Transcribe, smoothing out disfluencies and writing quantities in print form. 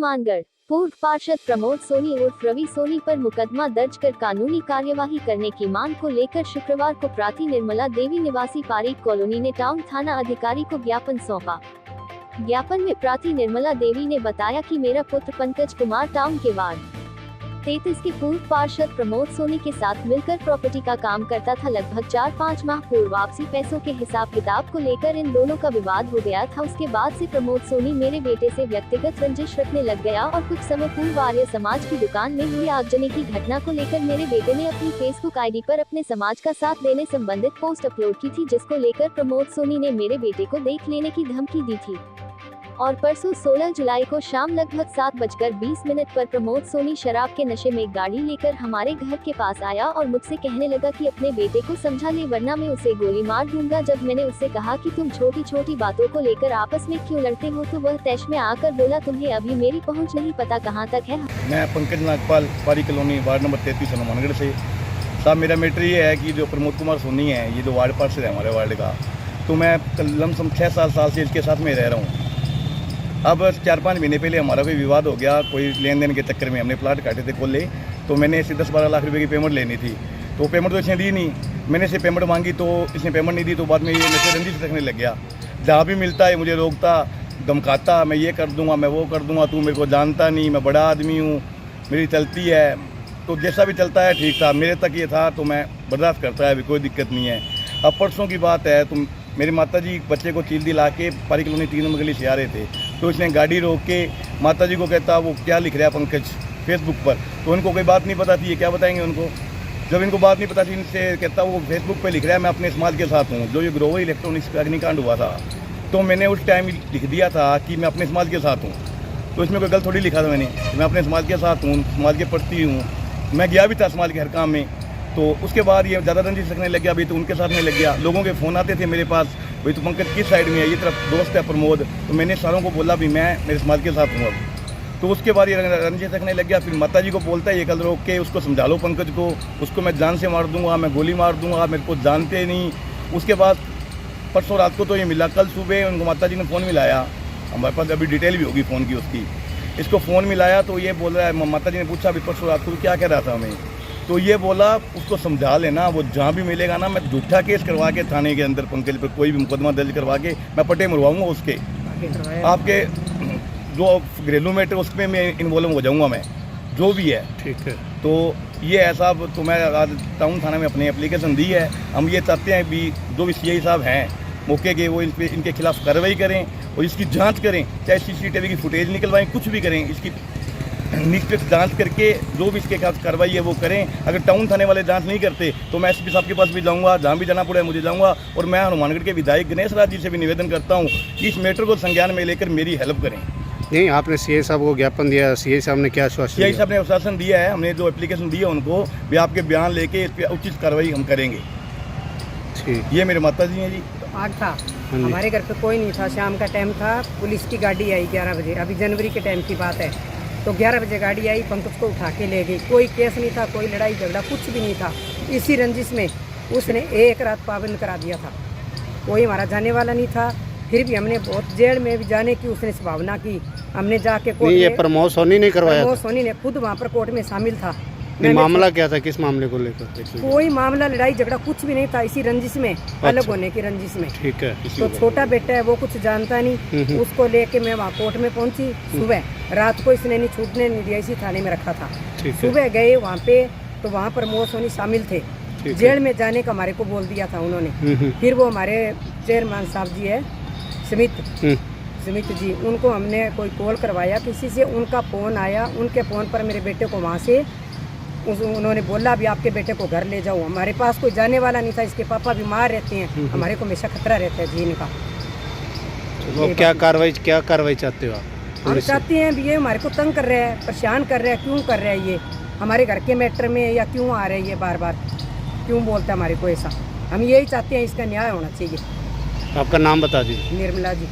हनुमानगढ़ पूर्व पार्षद प्रमोद सोनी उर्फ रवि सोनी पर मुकदमा दर्ज कर कानूनी कार्यवाही करने की मांग को लेकर शुक्रवार को प्राथी निर्मला देवी निवासी पारीक कॉलोनी ने टाउन थाना अधिकारी को ज्ञापन सौंपा। ज्ञापन में प्राथी निर्मला देवी ने बताया कि मेरा पुत्र पंकज कुमार टाउन के वार्ड 33 के पूर्व पार्षद प्रमोद सोनी के साथ मिलकर प्रॉपर्टी का काम करता था। लगभग 4-5 माह पूर्व वापसी पैसों के हिसाब किताब को लेकर इन दोनों का विवाद हो गया था। उसके बाद से प्रमोद सोनी मेरे बेटे से व्यक्तिगत रंजिश रखने लग गया और कुछ समय पूर्व आर्य समाज की दुकान में हुई आगजनी की घटना को लेकर मेरे बेटे ने अपनी फेसबुक आईडी पर अपने समाज का साथ देने संबंधित पोस्ट अपलोड की थी, जिसको लेकर प्रमोद सोनी ने मेरे बेटे को देख लेने की धमकी दी थी। और परसों 16 जुलाई को शाम लगभग 7:20 पर प्रमोद सोनी शराब के नशे में गाड़ी लेकर हमारे घर के पास आया और मुझसे कहने लगा कि अपने बेटे को समझा ले वरना मैं उसे गोली मार दूंगा। जब मैंने उससे कहा कि तुम छोटी छोटी बातों को लेकर आपस में क्यों लड़ते हो, तो वह तैश में आकर बोला तुम्हें अभी मेरी पहुँच नहीं पता कहाँ तक है। मैं Pankaj Nagpal Pareek colony ward number 33 Hanumangarh से। साहब मेरा मैटर ये है कि जो प्रमोद कुमार सोनी है, ये जो वार्ड पार्षद है हमारे वार्ड का, तो मैं लमसम 6-7 साल से इसके साथ में रह रहा हूँ। अब 4-5 महीने पहले हमारा कोई विवाद हो गया, कोई लेन देन के चक्कर में हमने प्लाट काटे थे खोले, तो मैंने इसे 10-12 लाख रुपए की पेमेंट लेनी थी, तो पेमेंट तो इसने दी नहीं। मैंने इसे पेमेंट मांगी तो इसने पेमेंट नहीं दी, तो बाद में ये नशे रंजिश रखने लग गया। जहाँ भी मिलता है मुझे रोकता, धमकाता, मैं ये कर दूंगा, मैं वो कर दूंगा, तू मेरे को जानता नहीं, मैं बड़ा आदमी हूँ, मेरी चलती है। तो जैसा भी चलता है ठीक था, मेरे तक ये था तो मैं बर्दाश्त करता है, अभी कोई दिक्कत नहीं है। अब परसों की बात है, तो मेरी माताजी बच्चे को चील दिला के पारीक कॉलोनी 3 नंबर गली से आ रहे थे, तो इसने गाड़ी रोक के माताजी को कहता वो क्या लिख रहा है पंकज फेसबुक पर, तो उनको कोई बात नहीं पता थी, ये क्या बताएंगे उनको। जब इनको बात नहीं पता थी, इनसे कहता वो फेसबुक पर लिख रहा है मैं अपने समाज के साथ हूँ। जो ये ग्रोवर इलेक्ट्रॉनिक्स का अग्निकांड हुआ था, तो मैंने उस टाइम लिख दिया था कि मैं अपने समाज के साथ हूँ, तो इसमें कोई गलत थोड़ी लिखा था मैंने, मैं अपने समाज के साथ हूँ, समाज के प्रति हूँ। मैं गया भी था समाज के हर काम में, तो उसके बाद ये ज़्यादा रंजिश रखने लग गया, अभी तो उनके साथ में लग गया। लोगों के फ़ोन आते थे मेरे पास, भाई तो पंकज किस साइड में है, ये तरफ दोस्त है प्रमोद, तो मैंने सारों को बोला भी मैं मेरे समाज के साथ हूँ अब। तो उसके बाद ये रंजिश रखने लग गया। फिर माताजी को बोलता है ये कल रोक के उसको समझा लो पंकज को, उसको मैं जान से मार दूंगा, मैं गोली मार दूंगा, मेरे को जानते नहीं। उसके बाद परसों रात को तो ये मिला, कल सुबह उनको माताजी ने फ़ोन मिलाया, हमारे पास अभी डिटेल भी होगी फ़ोन की उसकी। इसको फ़ोन मिलाया तो ये बोल रहा है, माताजी ने पूछा अभी परसों रात को क्या कह रहा था हमें, तो ये बोला उसको समझा लेना, वो जहाँ भी मिलेगा ना मैं झूठा केस करवा के थाने के अंदर पंकज पर कोई भी मुकदमा दर्ज करवा के मैं पट्टे मरवाऊंगा उसके, आपके जो घरेलू मैटर उसमें मैं इन्वॉल्व हो जाऊंगा, मैं जो भी है। ठीक है, तो ये है साहब, तो मैं आज टाउन थाना में अपनी एप्लीकेशन दी है। हम ये चाहते हैं भी जो भी CI साहब हैं मौके के, वो इनके खिलाफ कार्रवाई करें और इसकी जाँच करें, चाहे CCTV की फुटेज निकलवाएँ, कुछ भी करें, इसकी निष्पक्ष जांच करके जो भी इसके खिलाफ कार्रवाई है वो करें। अगर टाउन थाने वाले जांच नहीं करते तो मैं SP साहब के पास भी जाऊंगा, जहाँ भी जाना पड़े मुझे जाऊंगा। और मैं हनुमानगढ़ के विधायक गणेश राज जी से भी निवेदन करता हूँ कि इस मैटर को संज्ञान में लेकर मेरी हेल्प करें। नहीं, आपने CI साहब को ज्ञापन दिया, CI साहब ने क्या आश्वासन दिया? CI साहब ने आश्वासन दिया है, हमने जो एप्लीकेशन दी है उनको भी आपके बयान लेके इस पर उचित कार्रवाई हम करेंगे। ठीक, ये मेरे माता जी हैं जी। आग था, हमारे घर पे कोई नहीं था, शाम का टाइम था, पुलिस की गाड़ी आई 11 बजे, अभी जनवरी के टाइम की बात है। तो 11 बजे गाड़ी आई, पंकज को उठा के ले गई, कोई केस नहीं था, कोई लड़ाई झगड़ा कुछ भी नहीं था। इसी रंजिश में उसने एक रात पाबंद करा दिया था, कोई हमारा जाने वाला नहीं था। फिर भी हमने बहुत जेल में भी जाने की उसने संभावना की, हमने जाके कोर्ट में। ये प्रमोद सोनी ने करवाया? प्रमोद सोनी ने खुद वहाँ पर कोर्ट में शामिल था। मामला क्या था, किस मामले को लेकर? कोई मामला लड़ाई झगड़ा कुछ भी नहीं था, इसी रंजिश में, अलग होने की रंजिश में। ठीक है, तो छोटा बेटा है वो कुछ जानता नहीं, उसको लेके मैं वहाँ कोर्ट में पहुँची सुबह, रात को इसने नहीं छूटने नहीं दिया, इसी थाने में रखा था। सुबह गए वहाँ पे, तो वहाँ पर प्रमोद सोनी शामिल थे, जेल में जाने का हमारे को बोल दिया था उन्होंने। फिर वो हमारे चेयरमैन साहब जी है समित जी, उनको हमने कोई कॉल करवाया किसी से, उनका फ़ोन आया, उनके फ़ोन पर मेरे बेटे को वहाँ से उन्होंने बोला भी आपके बेटे को घर ले जाओ। हमारे पास कोई जाने वाला नहीं था, इसके पापा बीमार रहते हैं, हमारे को हमेशा खतरा रहता है जीने का। तो क्या कार्रवाई चाहते हो आप? हम चाहते हैं भी ये हमारे को तंग कर रहे हैं, परेशान कर रहे हैं, क्यों कर रहे हैं ये हमारे घर के मैटर में, या क्यों आ रहे हैं ये बार बार, क्यों बोलता है हमारे को ऐसा। हम यही चाहते हैं, इसका न्याय होना चाहिए। आपका नाम बता दीजिए। निर्मला जी।